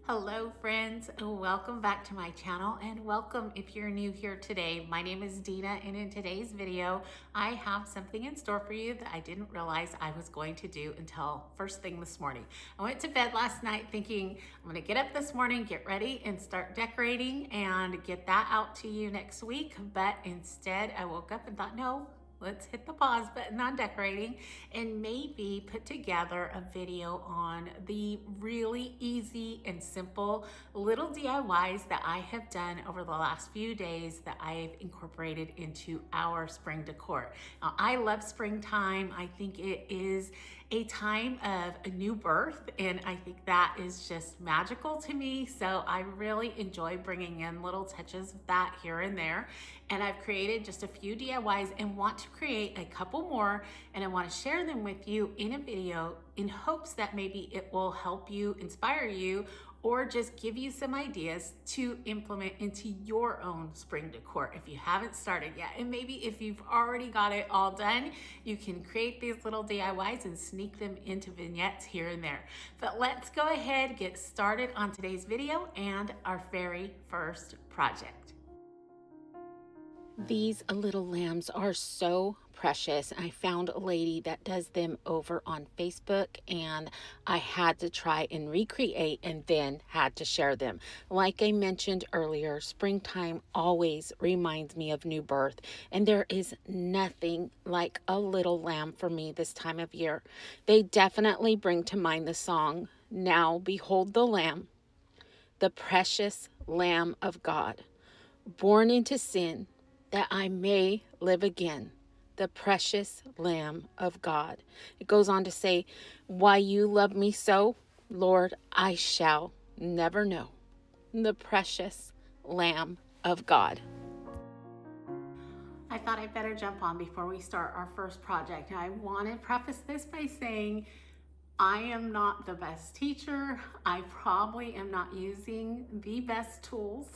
Hello friends, welcome back to my channel and welcome if you're new here today. My name is Dina and in today's video I have something in store for you that I didn't realize I was going to do until first thing this morning. I went to bed last night thinking I'm going to get up this morning, get ready and start decorating and get that out to you next week, but instead I woke up and thought, no, let's hit the pause button on decorating and maybe put together a video on the really easy and simple little DIYs that I have done over the last few days that I've incorporated into our spring decor. Now, I love springtime. I think it is a time of a new birth, and I think that is just magical to me. So I really enjoy bringing in little touches of that here and there. And I've created just a few DIYs and want to create a couple more, and I want to share them with you in a video in hopes that maybe it will help you, inspire you, or just give you some ideas to implement into your own spring decor if you haven't started yet. And maybe if you've already got it all done, you can create these little DIYs and sneak them into vignettes here and there. But let's go ahead, get started on today's video and our very first project. These little lambs are so precious. I found a lady that does them over on Facebook and I had to try and recreate and then had to share them. Like I mentioned earlier, springtime always reminds me of new birth, and there is nothing like a little lamb for me this time of year. They definitely bring to mind the song, "Now Behold the Lamb, the precious Lamb of God, born into sin, that I may live again, the precious Lamb of God." It goes on to say, "Why you love me so, Lord, I shall never know, the precious Lamb of God." I thought I'd better jump on before we start our first project. I want to preface this by saying I am not the best teacher. I probably am not using the best tools.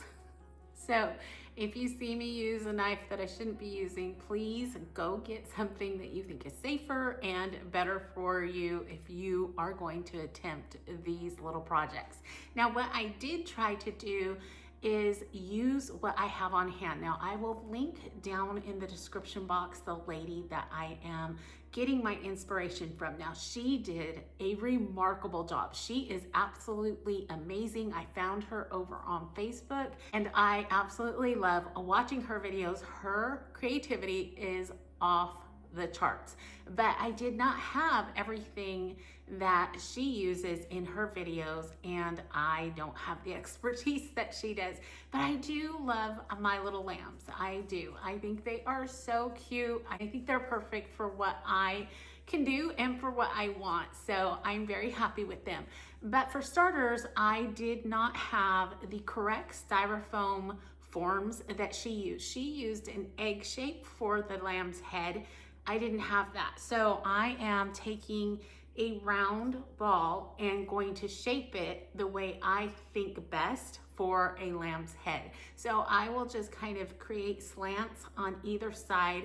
So if you see me use a knife that I shouldn't be using, please go get something that you think is safer and better for you if you are going to attempt these little projects. Now, what I did try to do is use what I have on hand. Now, I will link down in the description box the lady that I am getting my inspiration from. Now, she did a remarkable job. She is absolutely amazing. I found her over on Facebook and I absolutely love watching her videos. Her creativity is off the charts, but I did not have everything that she uses in her videos, and I don't have the expertise that she does, but I do love my little lambs. I do. I think they are so cute. I think they're perfect for what I can do and for what I want. So I'm very happy with them. But for starters, I did not have the correct styrofoam forms that she used. She used an egg shape for the lamb's head. I didn't have that. So I am taking a round ball and going to shape it the way I think best for a lamb's head. So I will just kind of create slants on either side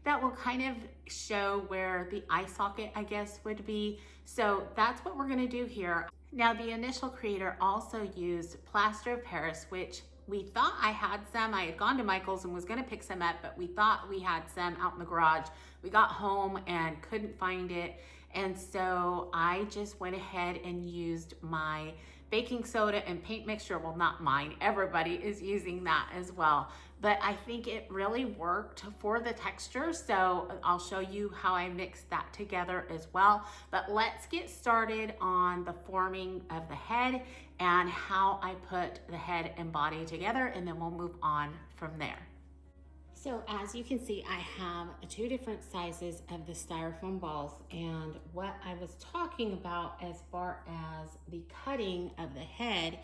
that will kind of show where the eye socket, I guess, would be. So that's what we're gonna do here. Now, the initial creator also used plaster of Paris, which we thought I had some. I had gone to Michael's and was gonna pick some up, but we thought we had some out in the garage. We got home and couldn't find it. And so I just went ahead and used my baking soda and paint mixture. Well, not mine, everybody is using that as well. But I think it really worked for the texture. So I'll show you how I mixed that together as well. But let's get started on the forming of the head and how I put the head and body together, and then we'll move on from there. So as you can see, I have two different sizes of the styrofoam balls, and what I was talking about as far as the cutting of the head,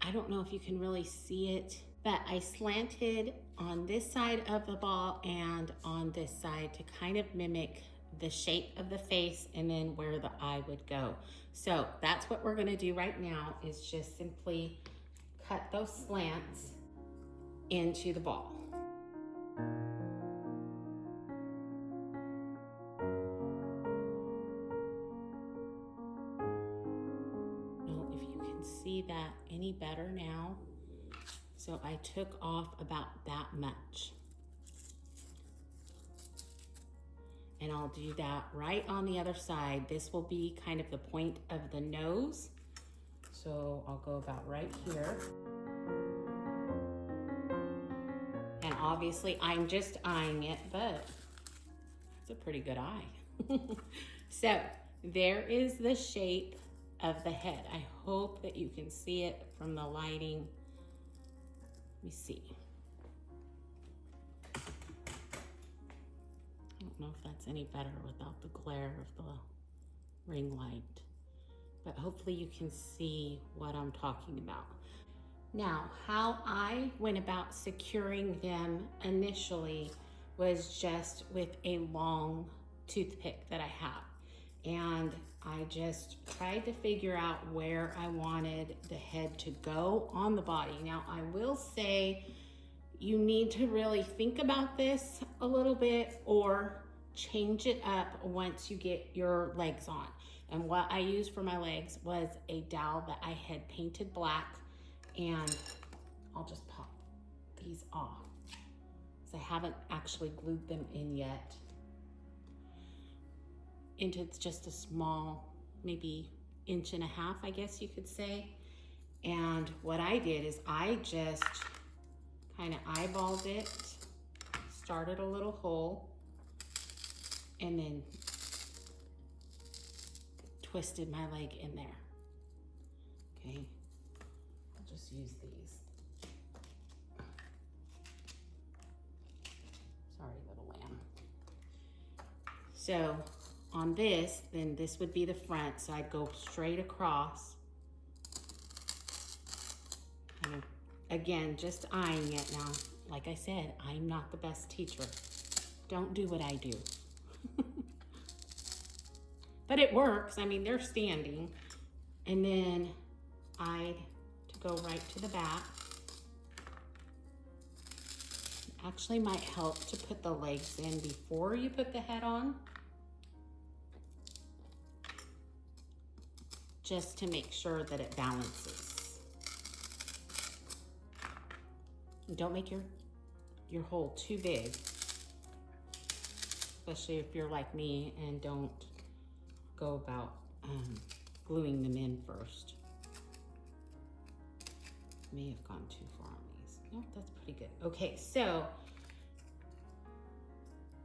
I don't know if you can really see it, but I slanted on this side of the ball and on this side to kind of mimic the shape of the face and then where the eye would go. So that's what we're gonna do right now, is just simply cut those slants into the ball. See that in So I took off about that much. And I'll do that right on the other side. This will be kind of the point of the nose. So I'll go about right here. And obviously I'm just eyeing it, but it's a pretty good eye. So there is the shape of the head. I hope that you can see it from the lighting. Let me see. I don't know if that's any better without the glare of the ring light, but hopefully you can see what I'm talking about. Now, how I went about securing them initially was just with a long toothpick that I have. And I just tried to figure out where I wanted the head to go on the body. Now, I will say you need to really think about this a little bit or change it up once you get your legs on. And what I used for my legs was a dowel that I had painted black, and I'll just pop these off. So I haven't actually glued them in yet. Into just a small, maybe 1.5 inches, I guess you could say. And what I did is I just kind of eyeballed it, started a little hole, and then twisted my leg in there. Okay, I'll just use these. Sorry, little lamb. So on this, then this would be the front, so I'd go straight across. And again, just eyeing it. Now, like I said, I'm not the best teacher. Don't do what I do. But it works. I mean, they're standing. And then I'd go right to the back. Actually might help to put the legs in before you put the head on, just to make sure that it balances. And don't make your hole too big, especially if you're like me and don't go about gluing them in first. May have gone too far on these. No, that's pretty good. Okay, so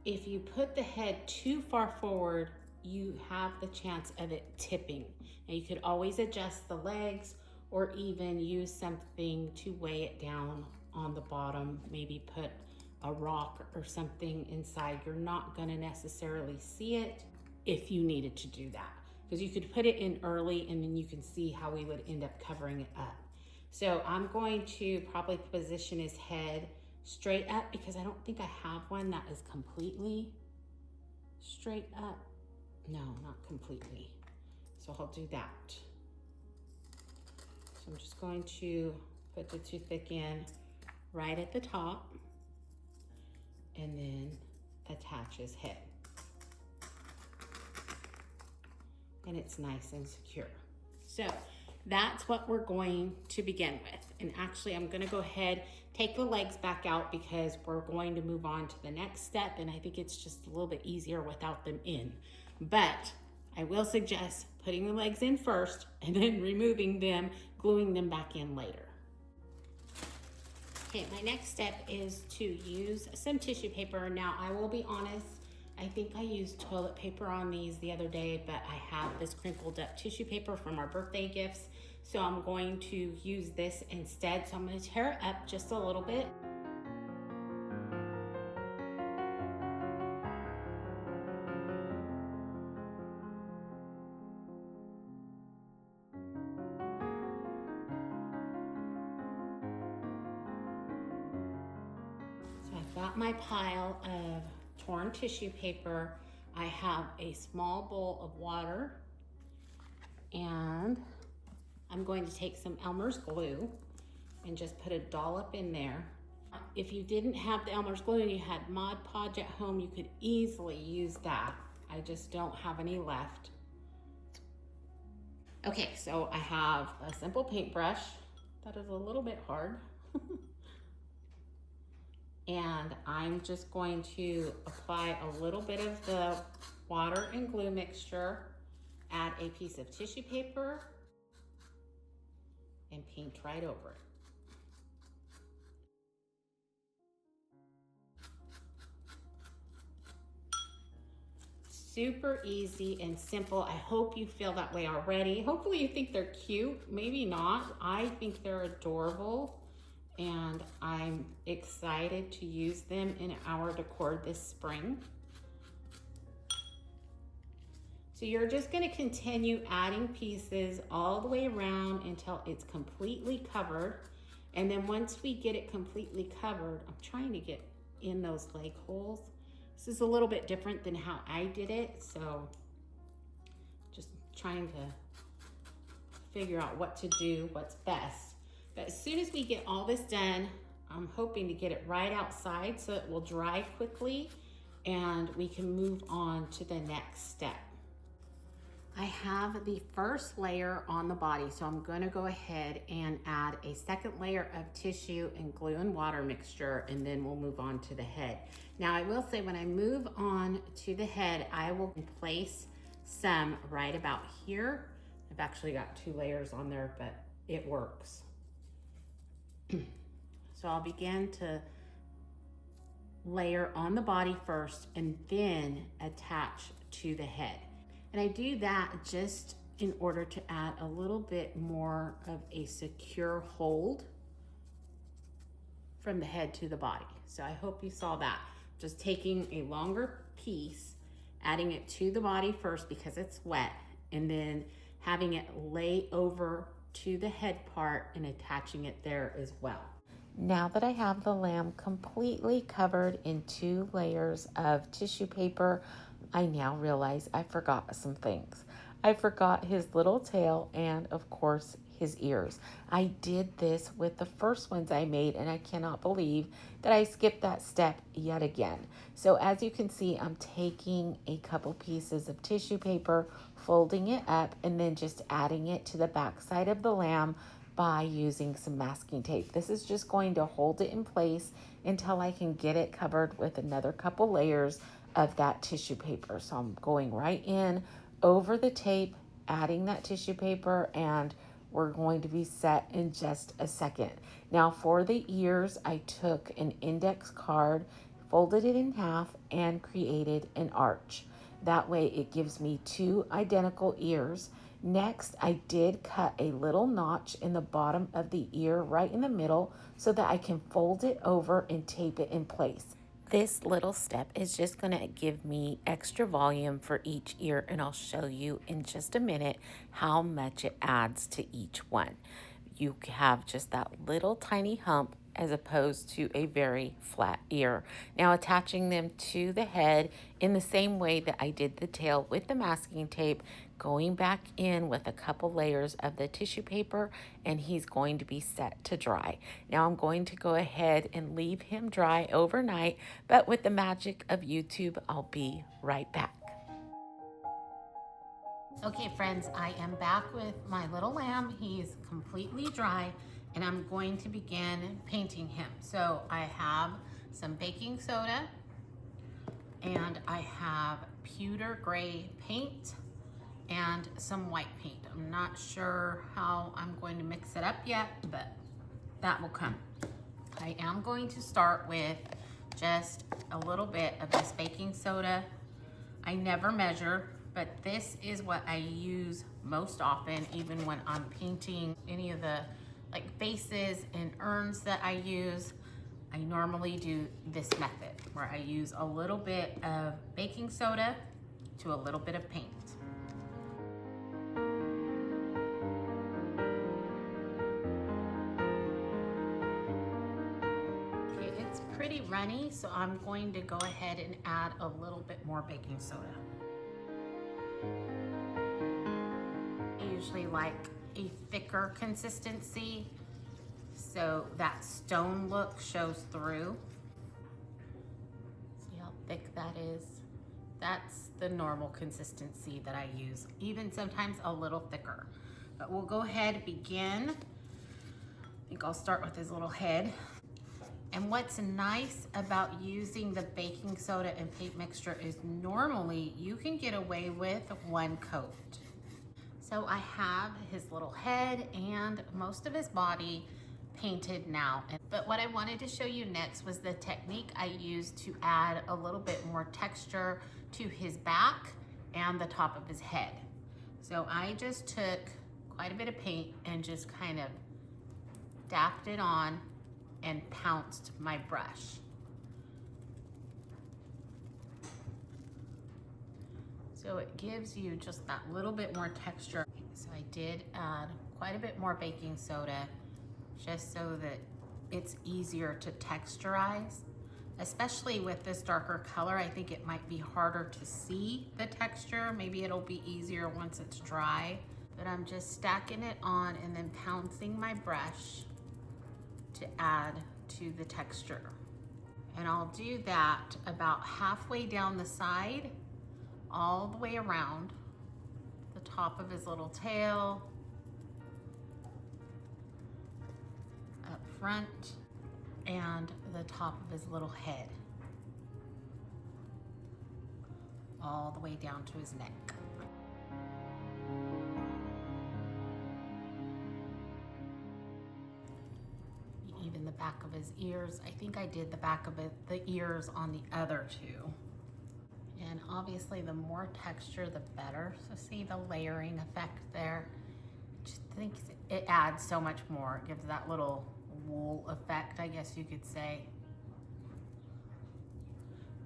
if you put the head too far forward, you have the chance of it tipping. Now you could always adjust the legs or even use something to weigh it down on the bottom, maybe put a rock or something inside. You're not gonna necessarily see it if you needed to do that, because you could put it in early and then you can see how we would end up covering it up. So I'm going to probably position his head straight up because I don't think I have one that is completely straight up. No, not completely. So I'll do that. So I'm just going to put the toothpick in right at the top and then attach his head. And it's nice and secure. So that's what we're going to begin with. And actually I'm gonna go ahead, take the legs back out because we're going to move on to the next step, and I think it's just a little bit easier without them in. But I will suggest putting the legs in first and then removing them, gluing them back in later. Okay, my next step is to use some tissue paper. Now I will be honest, I think I used toilet paper on these the other day, but I have this crinkled up tissue paper from our birthday gifts. So I'm going to use this instead. So I'm going to tear it up just a little bit. So I've got my pile of torn tissue paper. I have a small bowl of water, and I'm going to take some Elmer's glue and just put a dollop in there. If you didn't have the Elmer's glue and you had Mod Podge at home, you could easily use that. I just don't have any left. Okay, so I have a simple paintbrush. That is a little bit hard. And I'm just going to apply a little bit of the water and glue mixture, add a piece of tissue paper, and paint right over it. Super easy and simple. I hope you feel that way already. Hopefully you think they're cute. Maybe not. I think they're adorable, and I'm excited to use them in our decor this spring. So you're just going to continue adding pieces all the way around until it's completely covered. And then once we get it completely covered, I'm trying to get in those leg holes. This is a little bit different than how I did it, so just trying to figure out what to do, what's best. But as soon as we get all this done, I'm hoping to get it right outside so it will dry quickly and we can move on to the next step. I have the first layer on the body, so I'm gonna go ahead and add a second layer of tissue and glue and water mixture, and then we'll move on to the head. Now I will say when I move on to the head, I will place some right about here. I've actually got 2 layers on there, but it works. So I'll begin to layer on the body first and then attach to the head. And I do that just in order to add a little bit more of a secure hold from the head to the body. So I hope you saw that. Just taking a longer piece, adding it to the body first because it's wet, and then having it lay over to the head part and attaching it there as well. Now that I have the lamb completely covered in 2 layers of tissue paper, I now realize I forgot some things. I forgot his little tail and, of course, his ears. I did this with the first ones I made, and I cannot believe that I skipped that step yet again. So as you can see, I'm taking a couple pieces of tissue paper, folding it up, and then just adding it to the back side of the lamb by using some masking tape. This is just going to hold it in place until I can get it covered with another couple layers of that tissue paper. So I'm going right in over the tape, adding that tissue paper, and we're going to be set in just a second. Now for the ears, I took an index card, folded it in half, and created an arch. That way it gives me 2 identical ears. Next, I did cut a little notch in the bottom of the ear right in the middle so that I can fold it over and tape it in place. This little step is just going to give me extra volume for each ear, and I'll show you in just a minute how much it adds to each one. You have just that little tiny hump as opposed to a very flat ear. Now attaching them to the head in the same way that I did the tail with the masking tape, going back in with a couple layers of the tissue paper, and he's going to be set to dry. Now I'm going to go ahead and leave him dry overnight, but with the magic of YouTube, I'll be right back. Okay friends, I am back with my little lamb. He's completely dry, and I'm going to begin painting him. So I have some baking soda, and I have pewter gray paint and some white paint. I'm not sure how I'm going to mix it up yet, but that will come. I am going to start with just a little bit of this baking soda. I never measure, but this is what I use most often, even when I'm painting any of the like vases and urns that I use. I normally do this method where I use a little bit of baking soda to a little bit of paint. Okay, it's pretty runny, so I'm going to go ahead and add a little bit more baking soda. I usually like a thicker consistency so that stone look shows through. See how thick that is? That's the normal consistency that I use, even sometimes a little thicker. But we'll go ahead and begin. I think I'll start with his little head. And what's nice about using the baking soda and paint mixture is normally you can get away with one coat. So I have his little head and most of his body painted now. But what I wanted to show you next was the technique I used to add a little bit more texture to his back and the top of his head. So I just took quite a bit of paint and just kind of dapped it on and pounced my brush. So it gives you just that little bit more texture. So I did add quite a bit more baking soda just so that it's easier to texturize. Especially with this darker color, I think it might be harder to see the texture. Maybe it'll be easier once it's dry. But I'm just stacking it on and then pouncing my brush to add to the texture. And I'll do that about halfway down the side, all the way around the top of his little tail, up front, and the top of his little head, all the way down to his neck. Even the back of his ears. I think I did the back of the ears on the other two. And obviously the more texture, the better. So see the layering effect there? I just think it adds so much more. It gives that little wool effect, I guess you could say.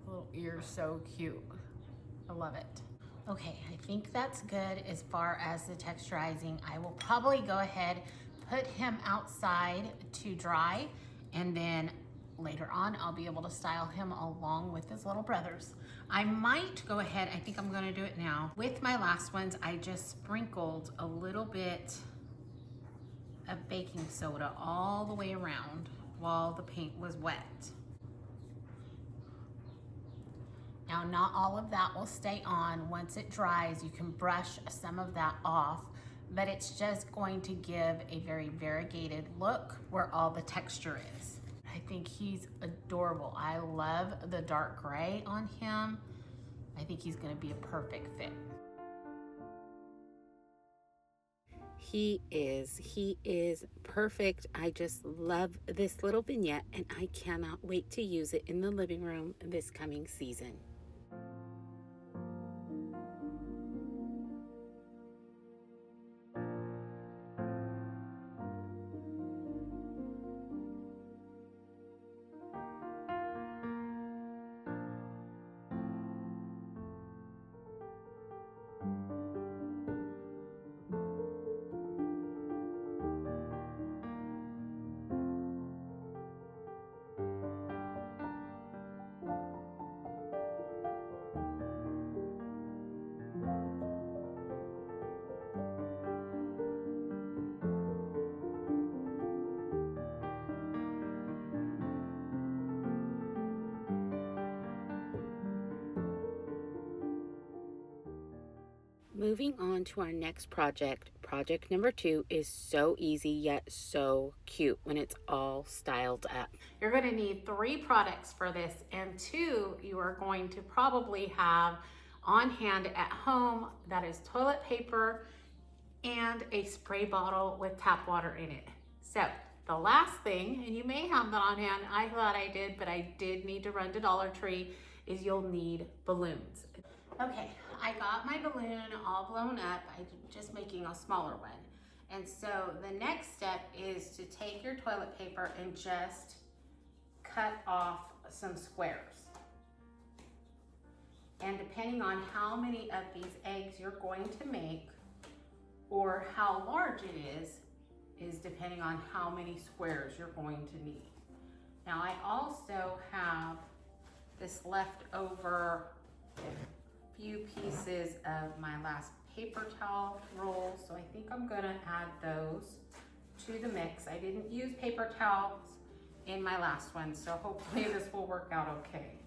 The little ear's so cute. I love it. Okay, I think that's good as far as the texturizing. I will probably go ahead, put him outside to dry, and then later on I'll be able to style him along with his little brothers. I might go ahead, I think I'm gonna do it now. With my last ones, I just sprinkled a little bit of baking soda all the way around while the paint was wet. Now, not all of that will stay on. Once it dries, you can brush some of that off, but it's just going to give a very variegated look where all the texture is. I think he's adorable. I love the dark gray on him. I think he's gonna be a perfect fit. He is perfect. I just love this little vignette and I cannot wait to use it in the living room this coming season. Moving on to our next project, project number 2 is so easy yet so cute when it's all styled up. You're going to need 3 products for this, and 2 you are going to probably have on hand at home. That is toilet paper and a spray bottle with tap water in it. So the last thing, and you may have that on hand, I thought I did, but I did need to run to Dollar Tree, is you'll need balloons. Okay, I got my balloon all blown up. I'm just making a smaller one. And so the next step is to take your toilet paper and just cut off some squares. And depending on how many of these eggs you're going to make or how large it is depending on how many squares you're going to need. Now I also have this leftover few pieces of my last paper towel roll, so I think I'm gonna add those to the mix. I didn't use paper towels in my last one, so hopefully this will work out okay.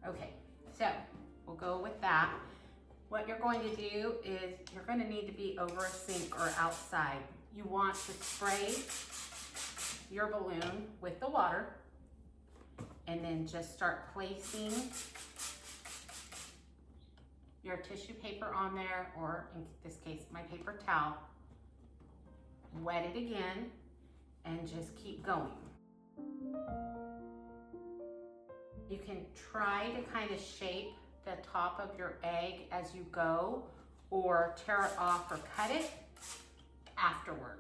Okay, so we'll go with that. What you're going to do is you're going to need to be over a sink or outside. You want to spray your balloon with the water, and then just start placing your tissue paper on there, or in this case, my paper towel. Wet it again, and just keep going. You can try to kind of shape the top of your egg as you go, or tear it off or cut it afterwards.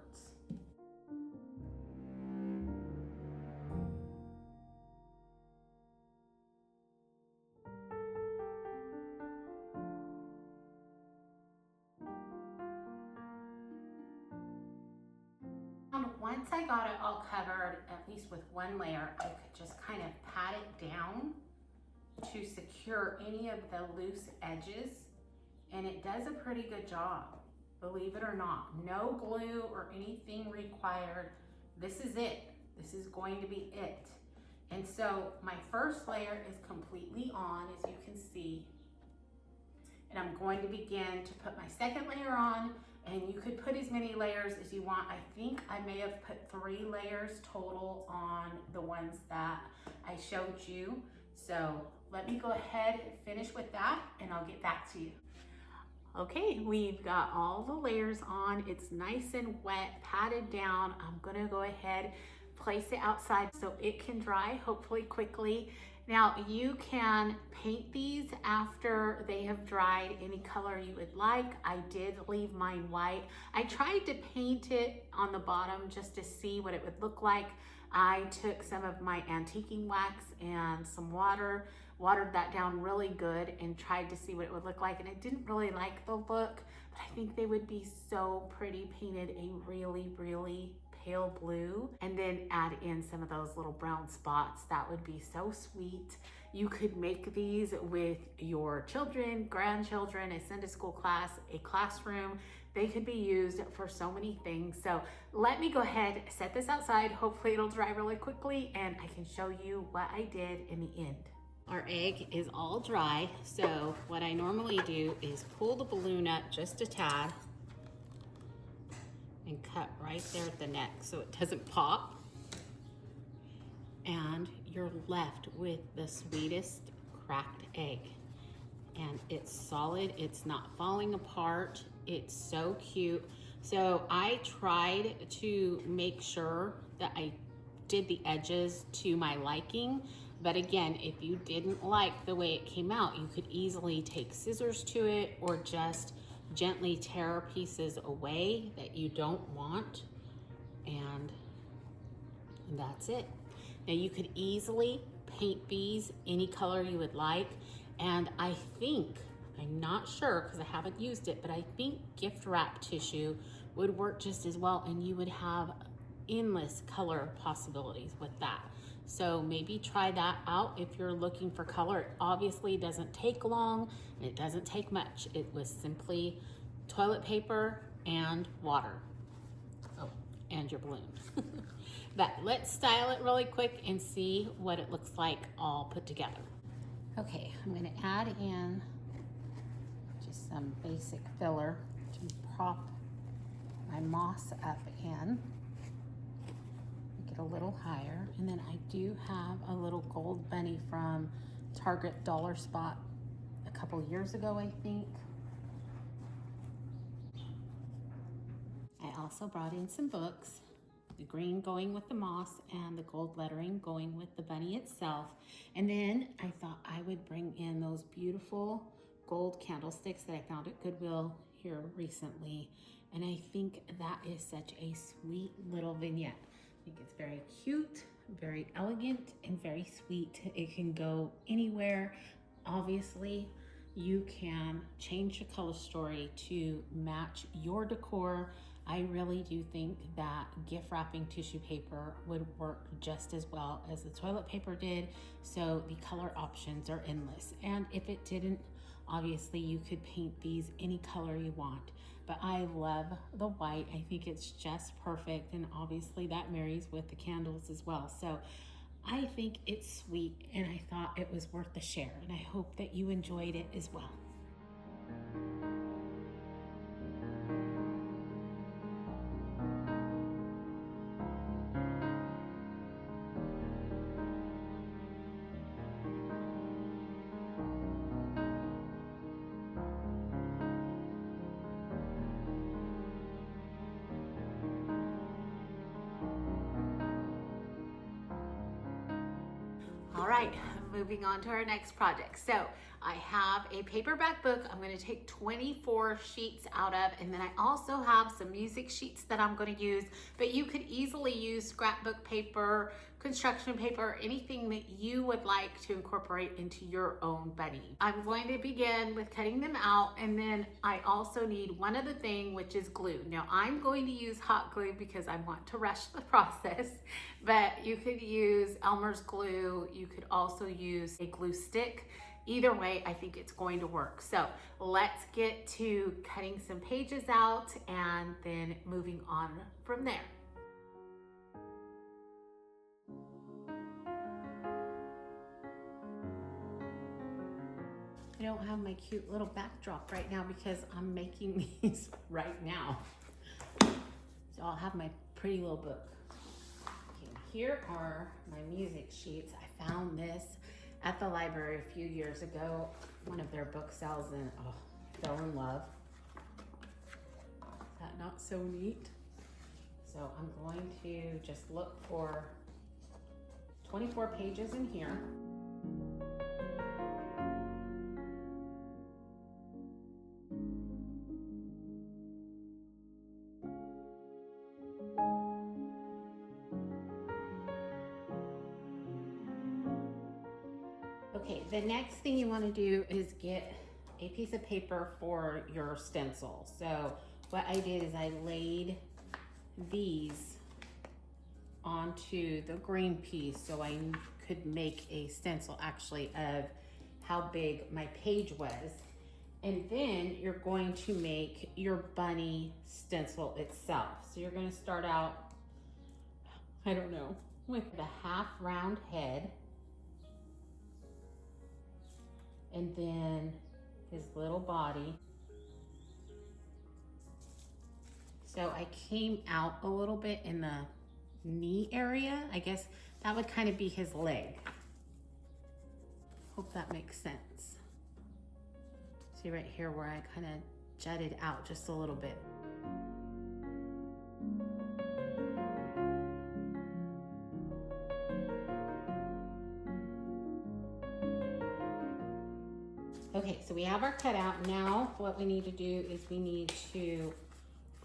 Once I got it all covered, at least with one layer, I could just kind of pat it down to secure any of the loose edges, and it does a pretty good job, believe it or not. No glue or anything required. This is it. This is going to be it. And so my first layer is completely on, as you can see, and I'm going to begin to put my second layer on. And you could put as many layers as you want. I think I may have put 3 layers total on the ones that I showed you. So let me go ahead and finish with that, and I'll get back to you. Okay, we've got all the layers on. It's nice and wet, patted down. I'm gonna go ahead, place it outside so it can dry, hopefully quickly. Now you can paint these after they have dried any color you would like. I did leave mine white. I tried to paint it on the bottom just to see what it would look like. I took some of my antiquing wax and some water, watered that down really good, and tried to see what it would look like. And I didn't really like the look, but I think they would be so pretty painted a really, really pale blue, and then add in some of those little brown spots. That would be so sweet. You could make these with your children, grandchildren, a Sunday school class, a classroom. They could be used for so many things. So let me go ahead, set this outside. Hopefully it'll dry really quickly, and I can show you what I did in the end. Our egg is all dry, so what I normally do is pull the balloon up just a tad and cut right there at the neck so it doesn't pop. And you're left with the sweetest cracked egg. And it's solid, it's not falling apart, it's so cute. So I tried to make sure that I did the edges to my liking, but again, if you didn't like the way it came out, you could easily take scissors to it, or just gently tear pieces away that you don't want, and that's it. Now you could easily paint these any color you would like, and I think, I'm not sure because I haven't used it, but I think gift wrap tissue would work just as well, and you would have endless color possibilities with that. So maybe try that out if you're looking for color. It obviously doesn't take long, and it doesn't take much. It was simply toilet paper and water. Oh, and your balloon. But let's style it really quick and see what it looks like all put together. Okay, I'm gonna add in just some basic filler to prop my moss up in. Get a little higher, and then I do have a little gold bunny from Target Dollar Spot a couple years ago, I think. I also brought in some books, the green going with the moss and the gold lettering going with the bunny itself. And then I thought I would bring in those beautiful gold candlesticks that I found at Goodwill here recently. And I think that is such a sweet little vignette. I think it's very cute, very elegant, and very sweet. It can go anywhere. Obviously, you can change your color story to match your decor. I really do think that gift wrapping tissue paper would work just as well as the toilet paper did. So the color options are endless. And if it didn't, obviously you could paint these any color you want. But I love the white. I think it's just perfect. And obviously that marries with the candles as well. So I think it's sweet, and I thought it was worth the share. And I hope that you enjoyed it as well. All right, moving on to our next project. So I have a paperback book I'm going to take 24 sheets out of, and then I also have some music sheets that I'm going to use, but you could easily use scrapbook paper, construction paper, anything that you would like to incorporate into your own bunny. I'm going to begin with cutting them out, and then I also need one other thing, which is glue. Now I'm going to use hot glue because I want to rush the process, but you could use Elmer's glue. You could also use a glue stick. Either way, I think it's going to work. So let's get to cutting some pages out and then moving on from there. I don't have my cute little backdrop right now because I'm making these right now. So I'll have my pretty little book. Okay, here are my music sheets. I found this at the library a few years ago. One of their book sales, and oh, fell in love. Is that not so neat? So I'm going to just look for 24 pages in here. Okay, the next thing you want to do is get a piece of paper for your stencil. So what I did is I laid these onto the green piece so I could make a stencil actually of how big my page was. And then you're going to make your bunny stencil itself. So you're going to start out, I don't know, with the half round head. And then his little body. So I came out a little bit in the knee area. I guess that would kind of be his leg. Hope that makes sense. See right here where I kind of jutted out just a little bit. Okay, so we have our cutout. Now what we need to do is we need to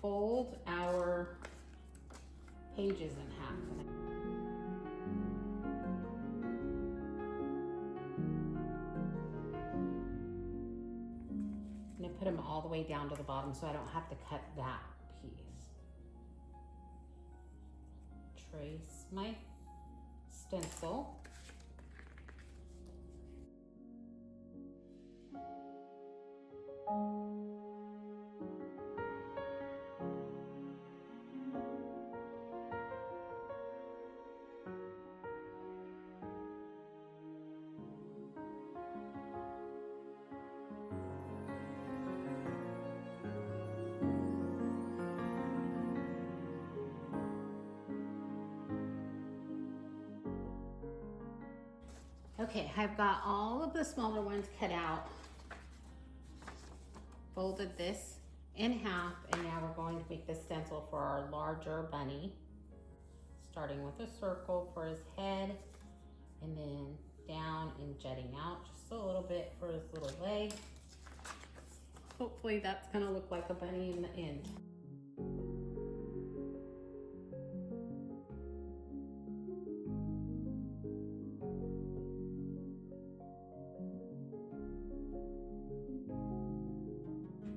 fold our pages in half. I'm gonna put them all the way down to the bottom so I don't have to cut that piece. Trace my stencil. Okay, I've got all of the smaller ones cut out. Folded this in half, and now we're going to make the stencil for our larger bunny. Starting with a circle for his head, and then down and jutting out just a little bit for his little leg. Hopefully that's gonna look like a bunny in the end.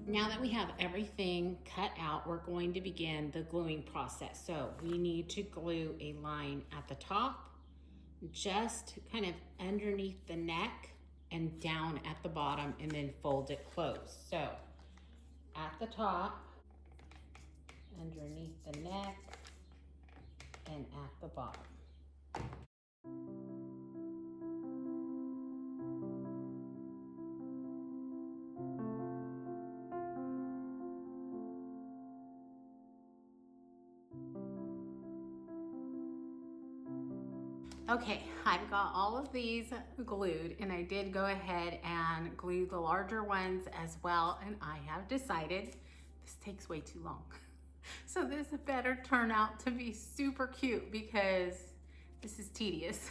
Now that we have everything cut out, we're going to begin the gluing process. So we need to glue a line at the top, just kind of underneath the neck and down at the bottom, and then fold it closed. So at the top, underneath the neck, and at the bottom. Okay, I've got all of these glued, and I did go ahead and glue the larger ones as well, and I have decided this takes way too long. So this better turn out to be super cute because this is tedious.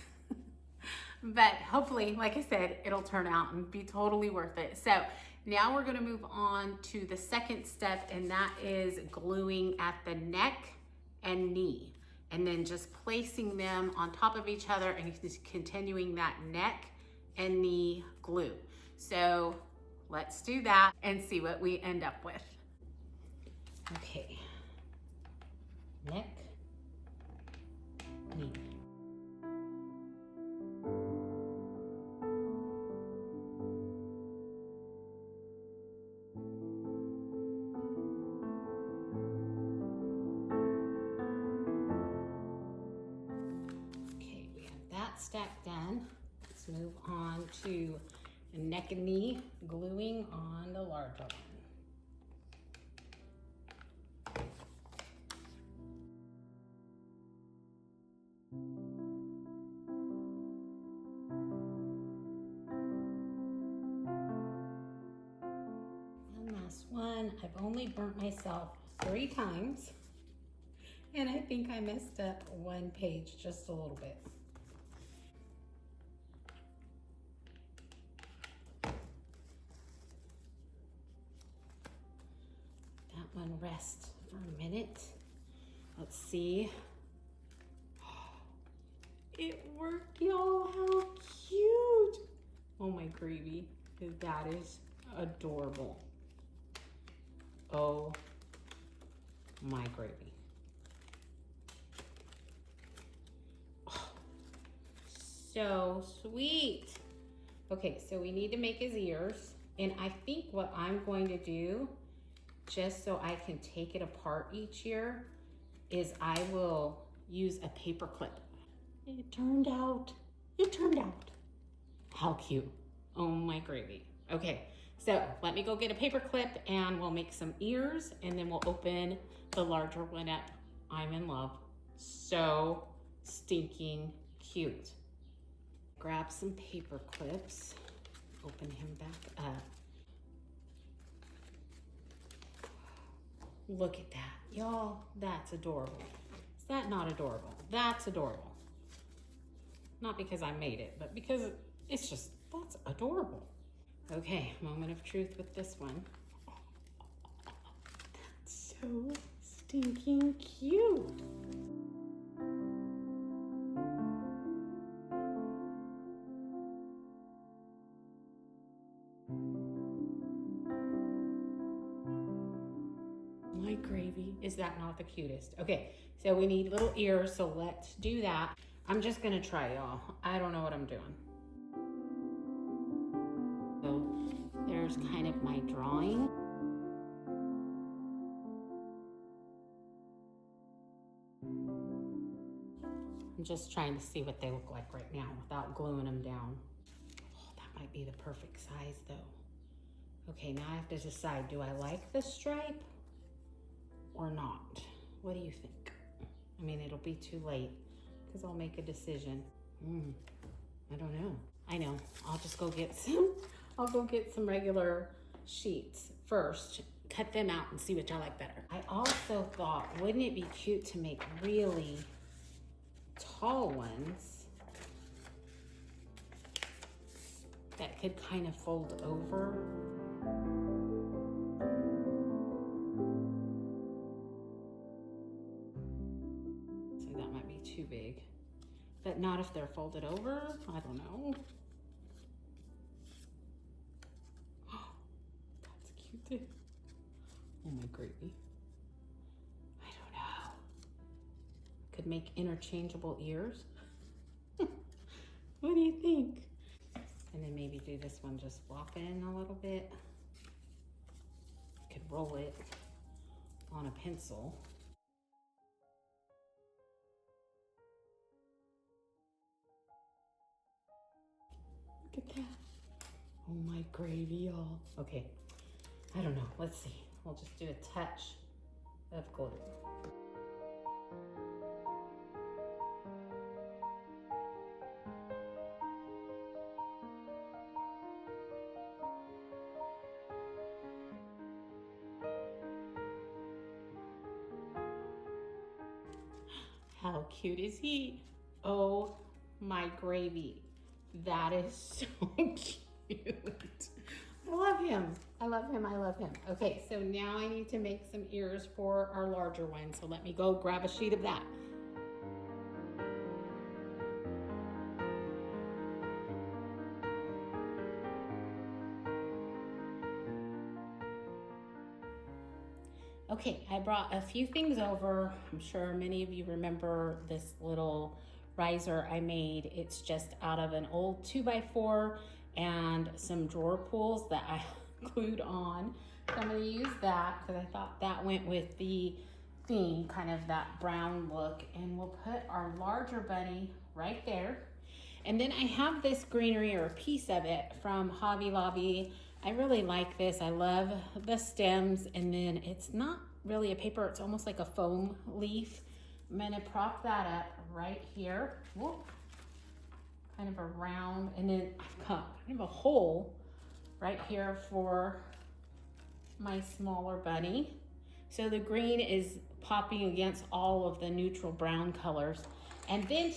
But hopefully, like I said, it'll turn out and be totally worth it. So now we're gonna move on to the second step, and that is gluing at the neck and knee. And then just placing them on top of each other and just continuing that neck and knee glue. So let's do that and see what we end up with. Okay, neck, knee. Okay, we have that stack done. Let's move on to the neck and knee, gluing on the larger one. One, I've only burnt myself 3 times, and I think I messed up one page just a little bit. That one rest for a minute. Let's see. It worked, y'all. How cute. Oh my gravy, that is adorable. Oh my gravy. Oh, so sweet. Okay, so we need to make his ears. And I think what I'm going to do, just so I can take it apart each year, is I will use a paper clip. It turned out. How cute. Oh my gravy. Okay. So let me go get a paper clip and we'll make some ears and then we'll open the larger one up. I'm in love. So stinking cute. Grab some paper clips, open him back up. Look at that, y'all, that's adorable. Is that not adorable? That's adorable. Not because I made it, but because it's just, that's adorable. Okay, moment of truth with this one. That's so stinking cute. My gravy, is that not the cutest? Okay, so we need little ears, so let's do that. I'm just gonna try, y'all. I don't know what I'm doing. So there's kind of my drawing. I'm just trying to see what they look like right now without gluing them down. Oh, that might be the perfect size though. Okay, now I have to decide, do I like the stripe or not? What do you think? I mean, it'll be too late because I'll make a decision. I don't know. I know, I'll just go get some, I'll go get some regular sheets first, cut them out and see which I like better. I also thought, wouldn't it be cute to make really tall ones that could kind of fold over? So that might be too big, but not if they're folded over. I don't know. That's cute. Oh my gravy. I don't know. Could make interchangeable ears. What do you think? And then maybe do this one, just flop in a little bit. Could roll it on a pencil. Look at that. Oh my gravy, y'all. Okay, I don't know, let's see. We'll just do a touch of glue. How cute is he? Oh my gravy. That is so cute. I love him. I love him. I love him. Okay, so now I need to make some ears for our larger one. So let me go grab a sheet of that. Okay, I brought a few things over. I'm sure many of you remember this little riser I made. It's just out of an old 2x4 and some drawer pulls that I glued on. So I'm gonna use that because I thought that went with the theme, kind of that brown look. And we'll put our larger bunny right there. And then I have this greenery, or a piece of it, from Hobby Lobby. I really like this. I love the stems, and then it's not really a paper, it's almost like a foam leaf. I'm gonna prop that up right here. Whoop. Kind of a round, and then I've got kind of a hole right here for my smaller bunny. So the green is popping against all of the neutral brown colors. And then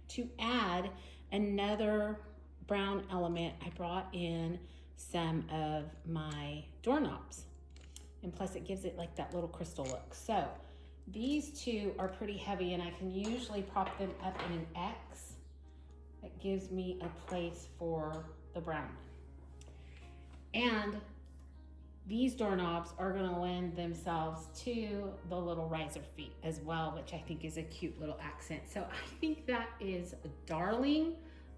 to add another brown element, I brought in some of my doorknobs. And plus it gives it like that little crystal look. So these two are pretty heavy, and I can usually prop them up in an X. That gives me a place for the brown one. And these doorknobs are gonna lend themselves to the little riser feet as well, which I think is a cute little accent. So I think that is darling.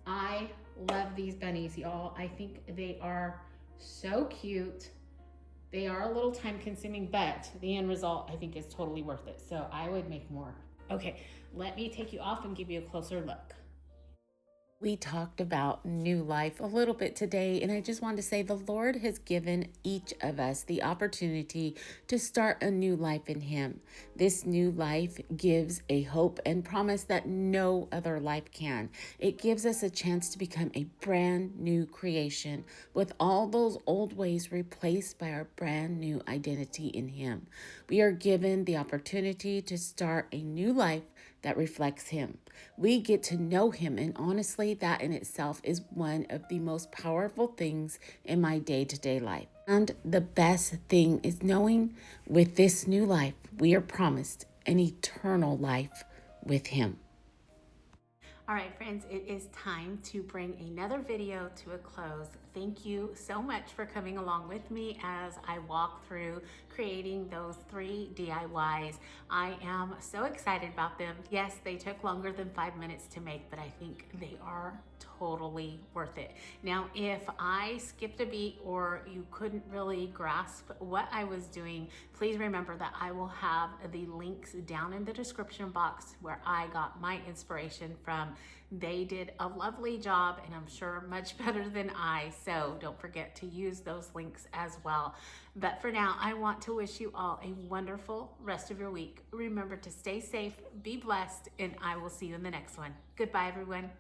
I love these bunnies, y'all. I think they are so cute. They are a little time consuming, but the end result I think is totally worth it. So I would make more. Okay, let me take you off and give you a closer look. We talked about new life a little bit today, and I just wanted to say the Lord has given each of us the opportunity to start a new life in Him. This new life gives a hope and promise that no other life can. It gives us a chance to become a brand new creation with all those old ways replaced by our brand new identity in Him. We are given the opportunity to start a new life that reflects Him. We get to know Him, and honestly, that in itself is one of the most powerful things in my day-to-day life. And the best thing is knowing with this new life, we are promised an eternal life with Him. All right, friends, it is time to bring another video to a close. Thank you so much for coming along with me as I walk through creating those 3 DIYs. I am so excited about them. Yes, they took longer than 5 minutes to make, but I think they are totally worth it. Now, if I skipped a beat or you couldn't really grasp what I was doing, please remember that I will have the links down in the description box where I got my inspiration from. They did a lovely job, and I'm sure much better than I, so don't forget to use those links as well. But for now, I want to wish you all a wonderful rest of your week. Remember to stay safe, be blessed, and I will see you in the next one. Goodbye, everyone.